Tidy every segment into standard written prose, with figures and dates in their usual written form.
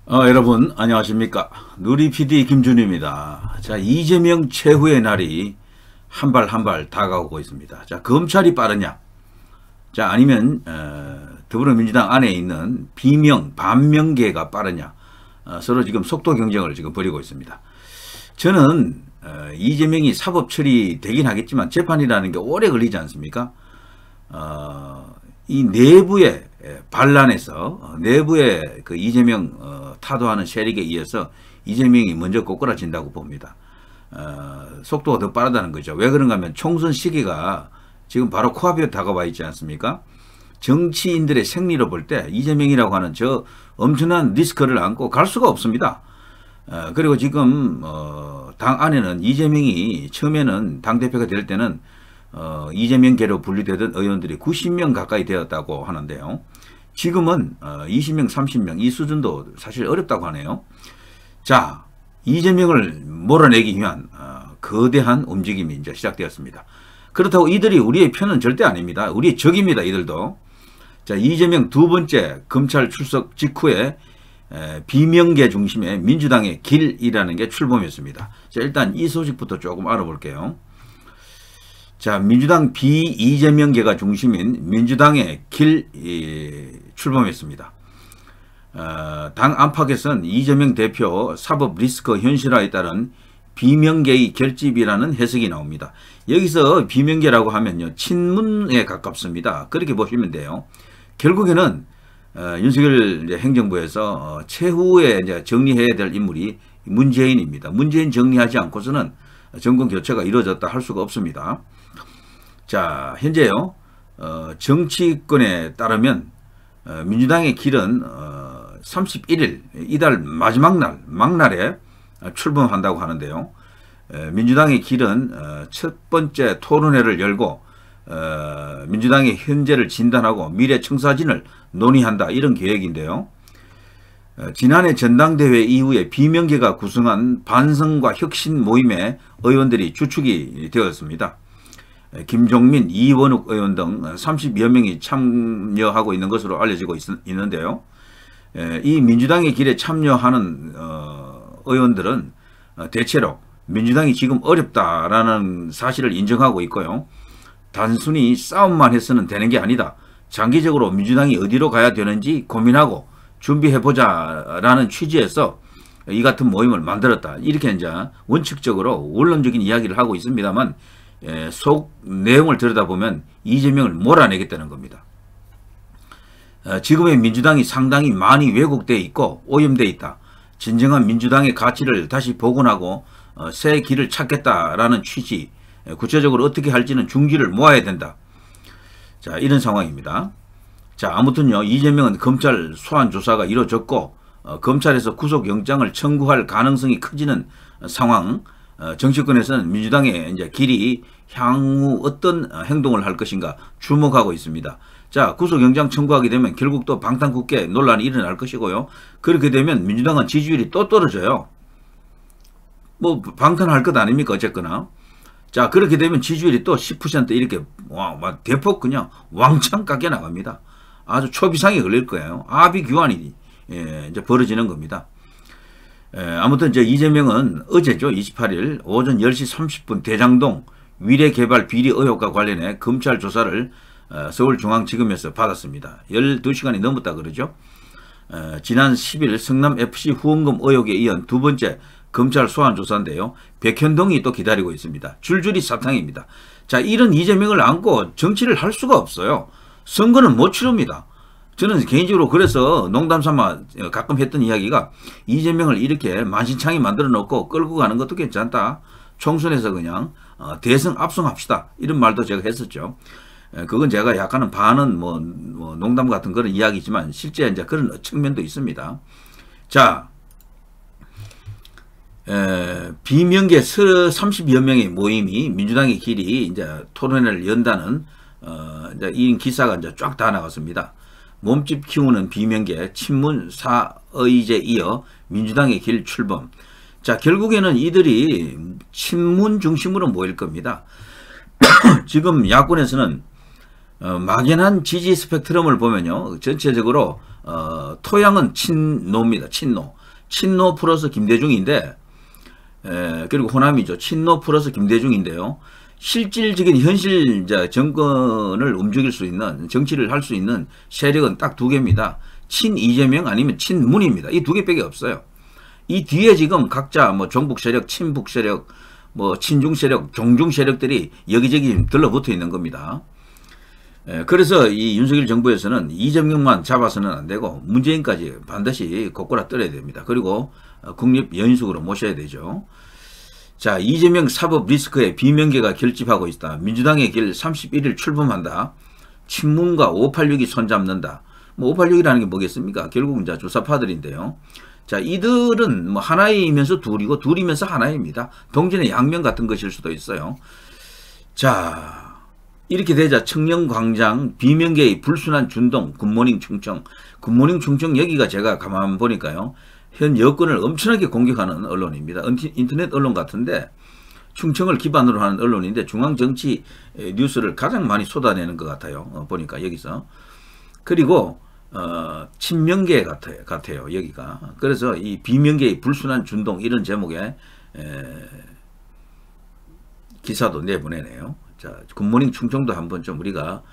여러분 안녕하십니까. 누리 PD 김준입니다. 자, 이재명 최후의 날이 한 발 한 발 다가오고 있습니다. 자, 검찰이 빠르냐, 자 아니면 더불어민주당 안에 있는 반명계가 빠르냐, 서로 지금 속도 경쟁을 지금 벌이고 있습니다. 저는 이재명이 사법 처리되긴 하겠지만 재판이라는 게 오래 걸리지 않습니까? 이 내부의 반란에서 내부의 그 이재명 타도하는 세력에 의해서 이재명이 먼저 꼬꾸라진다고 봅니다. 속도가 더 빠르다는 거죠. 왜 그런가 하면 총선 시기가 지금 바로 코앞에 다가와 있지 않습니까? 정치인들의 생리로 볼 때 이재명이라고 하는 저 엄청난 리스크를 안고 갈 수가 없습니다. 그리고 지금 당 안에는 이재명이 처음에는 당대표가 될 때는 이재명계로 분리되던 의원들이 90명 가까이 되었다고 하는데요. 지금은 20명, 30명 이 수준도 사실 어렵다고 하네요. 자, 이재명을 몰아내기 위한 거대한 움직임이 이제 시작되었습니다. 그렇다고 이들이 우리의 편은 절대 아닙니다. 우리의 적입니다. 이들도. 자, 이재명 두 번째 검찰 출석 직후에 비명계 중심의 민주당의 길이라는 게 출범했습니다. 자, 일단 이 소식부터 조금 알아볼게요. 자, 민주당 이재명계가 중심인 민주당의 길 출범했습니다. 당 안팎에서는 이재명 대표 사법 리스크 현실화에 따른 비명계의 결집이라는 해석이 나옵니다. 여기서 비명계라고 하면요, 친문에 가깝습니다. 그렇게 보시면 돼요. 결국에는 윤석열 행정부에서 최후에 이제 정리해야 될 인물이 문재인입니다. 문재인 정리하지 않고서는 정권 교체가 이루어졌다 할 수가 없습니다. 자, 현재요, 정치권에 따르면 민주당의 길은 31일 이달 마지막 날 막날에 출범한다고 하는데요. 민주당의 길은 첫 번째 토론회를 열고 민주당의 현재를 진단하고 미래 청사진을 논의한다, 이런 계획인데요. 지난해 전당대회 이후에 비명계가 구성한 반성과 혁신 모임의 의원들이 주축이 되었습니다. 김종민, 이원욱 의원 등 30여 명이 참여하고 있는 것으로 알려지고 있는데요. 이 민주당의 길에 참여하는 의원들은 대체로 민주당이 지금 어렵다라는 사실을 인정하고 있고요. 단순히 싸움만 해서는 되는 게 아니다, 장기적으로 민주당이 어디로 가야 되는지 고민하고 준비해보자라는 취지에서 이 같은 모임을 만들었다, 이렇게 이제 원칙적으로 원론적인 이야기를 하고 있습니다만, 속 내용을 들여다보면 이재명을 몰아내겠다는 겁니다. 지금의 민주당이 상당히 많이 왜곡되어 있고 오염되어 있다. 진정한 민주당의 가치를 다시 복원하고 새 길을 찾겠다라는 취지, 구체적으로 어떻게 할지는 중지를 모아야 된다. 자, 이런 상황입니다. 자, 아무튼요, 이재명은 검찰 소환 조사가 이루어졌고 검찰에서 구속영장을 청구할 가능성이 커지는 상황. 정치권에서는 민주당의 이제 길이 향후 어떤 행동을 할 것인가 주목하고 있습니다. 자, 구속영장 청구하게 되면 결국 또 방탄국회 논란이 일어날 것이고요. 그렇게 되면 민주당은 지지율이 또 떨어져요. 뭐 방탄할 것 아닙니까 어쨌거나. 자, 그렇게 되면 지지율이 또 10% 이렇게 대폭 그냥 왕창 깎여 나갑니다. 아주 초비상에 걸릴 거예요. 아비규환이 이제 벌어지는 겁니다. 아무튼 이제 이재명은 어제죠, 28일 오전 10시 30분 대장동 위례개발 비리 의혹과 관련해 검찰 조사를 서울중앙지검에서 받았습니다. 12시간이 넘었다 그러죠. 지난 10일 성남FC 후원금 의혹에 이은 두 번째 검찰 소환 조사인데요. 백현동이 또 기다리고 있습니다. 줄줄이 사탕입니다. 자, 이런 이재명을 안고 정치를 할 수가 없어요. 선거는 못 치릅니다. 저는 개인적으로 그래서 농담삼아 가끔 했던 이야기가, 이재명을 이렇게 만신창이 만들어 놓고 끌고 가는 것도 괜찮다. 총선에서 그냥 대승 압승합시다, 이런 말도 제가 했었죠. 그건 제가 약간은 반은 뭐 농담 같은 그런 이야기지만 실제 이제 그런 측면도 있습니다. 자, 비명계 30여 명의 모임이 민주당의 길이 이제 토론회를 연다는 이제 이 기사가 이제 쫙 다 나갔습니다. 몸집 키우는 비명계 친문 사의제에 이어 민주당의 길 출범. 자, 결국에는 이들이 친문 중심으로 모일 겁니다. 지금 야권에서는 막연한 지지 스펙트럼을 보면요, 전체적으로 토양은 친노입니다. 친노 플러스 김대중인데, 그리고 호남이죠. 친노 플러스 김대중인데요. 실질적인 현실 정권을 움직일 수 있는, 정치를 할 수 있는 세력은 딱 두 개입니다. 친 이재명 아니면 친문입니다. 이 두 개밖에 없어요. 이 뒤에 지금 각자 뭐 종북 세력, 친북 세력, 뭐 친중 세력, 종중 세력들이 여기저기 들러붙어 있는 겁니다. 그래서 이 윤석열 정부에서는 이재명만 잡아서는 안 되고 문재인까지 반드시 고꾸라 떨어야 됩니다. 그리고 국립 연수구로 모셔야 되죠. 자, 이재명 사법 리스크에 비명계가 결집하고 있다. 민주당의 길 31일 출범한다. 친문과 586이 손잡는다. 뭐 586이라는 게 뭐겠습니까? 결국은 이제 주사파들인데요. 자, 이들은 뭐 하나이면서 둘이고 둘이면서 하나입니다. 동전의 양면 같은 것일 수도 있어요. 자, 이렇게 되자 청년광장 비명계의 불순한 준동, 굿모닝 충청. 굿모닝 충청 여기가 제가 가만 보니까요. 현 여권을 엄청나게 공격하는 언론입니다. 인터넷 언론 같은데 충청을 기반으로 하는 언론인데 중앙정치 뉴스를 가장 많이 쏟아내는 것 같아요. 보니까 여기서. 그리고 친명계 같아요. 여기가. 그래서 이 비명계의 불순한 준동 이런 제목의 기사도 내보내네요. 자, 굿모닝 충청도 한번 좀 우리가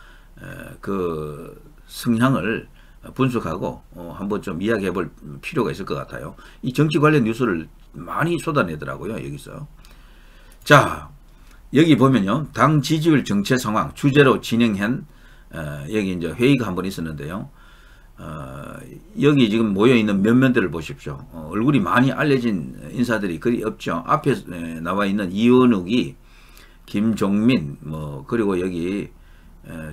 그 성향을 분석하고 한번 좀 이야기해 볼 필요가 있을 것 같아요. 이 정치 관련 뉴스를 많이 쏟아내더라고요. 여기서. 자, 여기 보면요. 당 지지율 정체 상황 주제로 진행한 여기 이제 회의가 한번 있었는데요. 여기 지금 모여있는 면면들을 보십시오. 얼굴이 많이 알려진 인사들이 거의 없죠. 앞에 나와 있는 이원욱이 김종민 뭐 그리고 여기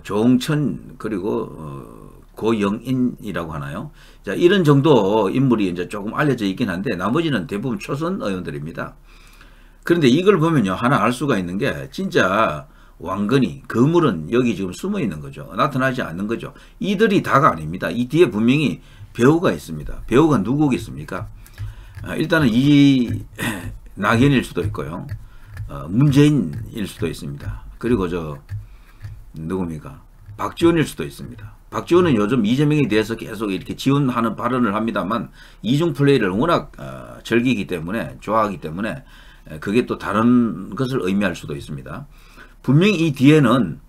조홍천 그리고 고영인이라고 하나요? 자, 이런 정도 인물이 이제 조금 알려져 있긴 한데 나머지는 대부분 초선 의원들입니다. 그런데 이걸 보면요. 하나 알 수가 있는 게 진짜 왕건이 거물은 여기 지금 숨어 있는 거죠. 나타나지 않는 거죠. 이들이 다가 아닙니다. 이 뒤에 분명히 배우가 있습니다. 배우가 누구겠습니까? 일단은 이 낙연일 수도 있고요. 문재인일 수도 있습니다. 그리고 누굽니까? 박지원일 수도 있습니다. 박지원은 요즘 이재명에 대해서 계속 이렇게 지원하는 발언을 합니다만 이중 플레이를 워낙 즐기기 때문에 좋아하기 때문에 그게 또 다른 것을 의미할 수도 있습니다. 분명히 이 뒤에는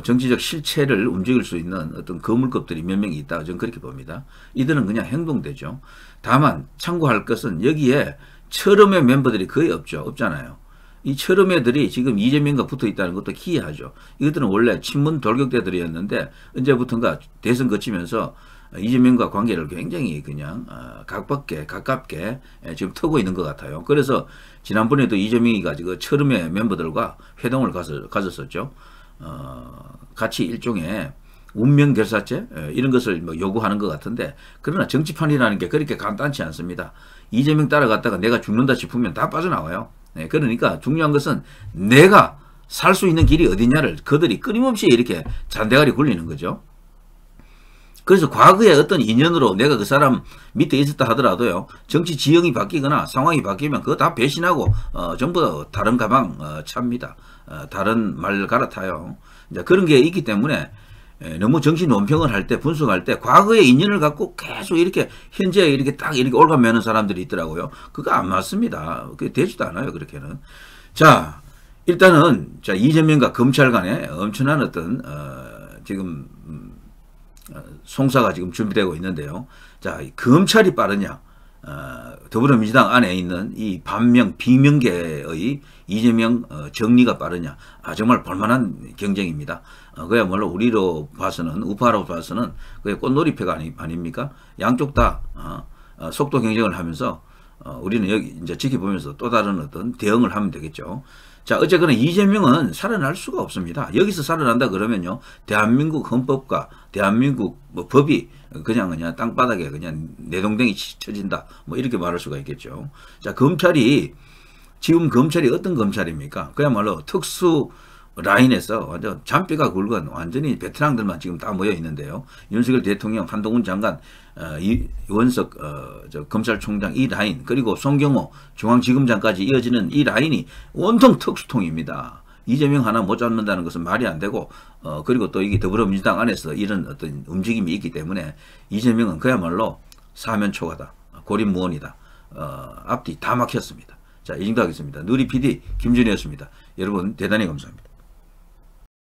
정치적 실체를 움직일 수 있는 어떤 거물급들이 몇 명이 있다. 저는 그렇게 봅니다. 이들은 그냥 행동되죠. 다만 참고할 것은 여기에 철험의 멤버들이 거의 없잖아요. 이 철험애들이 지금 이재명과 붙어 있다는 것도 기이하죠. 이것들은 원래 친문 돌격대들이었는데 언제부턴가 대선 거치면서 이재명과 관계를 굉장히 그냥 가깝게 지금 터고 있는 것 같아요. 그래서 지난번에도 이재명이가 그 철험의 멤버들과 회동을 가졌었죠. 같이 일종의 운명결사죄 이런 것을 뭐 요구하는 것 같은데 그러나 정치판이라는 게 그렇게 간단치 않습니다. 이재명 따라갔다가 내가 죽는다 싶으면 다 빠져나와요. 그러니까 중요한 것은 내가 살 수 있는 길이 어디냐를 그들이 끊임없이 이렇게 잔대가리 굴리는 거죠. 그래서 과거에 어떤 인연으로 내가 그 사람 밑에 있었다 하더라도요. 정치 지형이 바뀌거나 상황이 바뀌면 그거 다 배신하고 전부 다른 가방 찹니다. 다른 말 갈아타요. 이제 그런 게 있기 때문에 너무 정치 논평을 할 때 분석할 때 과거의 인연을 갖고 계속 이렇게 현재 이렇게 딱 이렇게 올가매는 사람들이 있더라고요. 그거 안 맞습니다. 그게 되지도 않아요. 그렇게는. 자, 일단은 자 이재명과 검찰 간에 엄청난 어떤 지금 송사가 지금 준비되고 있는데요. 자, 검찰이 빠르냐? 더불어민주당 안에 있는 이 반명 비명계의 이재명 정리가 빠르냐? 정말 볼만한 경쟁입니다. 그야말로 우리로 봐서는 우파로 봐서는 그게 꽃놀이패가 아닙니까? 양쪽 다 속도 경쟁을 하면서 우리는 여기 이제 지켜보면서 또 다른 어떤 대응을 하면 되겠죠. 자, 어쨌거나 이재명은 살아날 수가 없습니다. 여기서 살아난다 그러면요, 대한민국 헌법과 대한민국 뭐 법이 그냥 땅바닥에 그냥 내동댕이 쳐진다. 뭐 이렇게 말할 수가 있겠죠. 자, 지금 검찰이 어떤 검찰입니까? 그야말로 특수 라인에서 완전 잔뼈가 굵은 완전히 베테랑들만 지금 다 모여 있는데요. 윤석열 대통령, 한동훈 장관, 이원석 검찰총장 이 라인, 그리고 송경호 중앙지검장까지 이어지는 이 라인이 온통 특수통입니다. 이재명 하나 못 잡는다는 것은 말이 안 되고, 그리고 또 이게 더불어민주당 안에서 이런 어떤 움직임이 있기 때문에 이재명은 그야말로 사면초가다, 고립무원이다, 앞뒤 다 막혔습니다. 자, 이 정도 하겠습니다. 누리 PD 김준이었습니다. 여러분 대단히 감사합니다.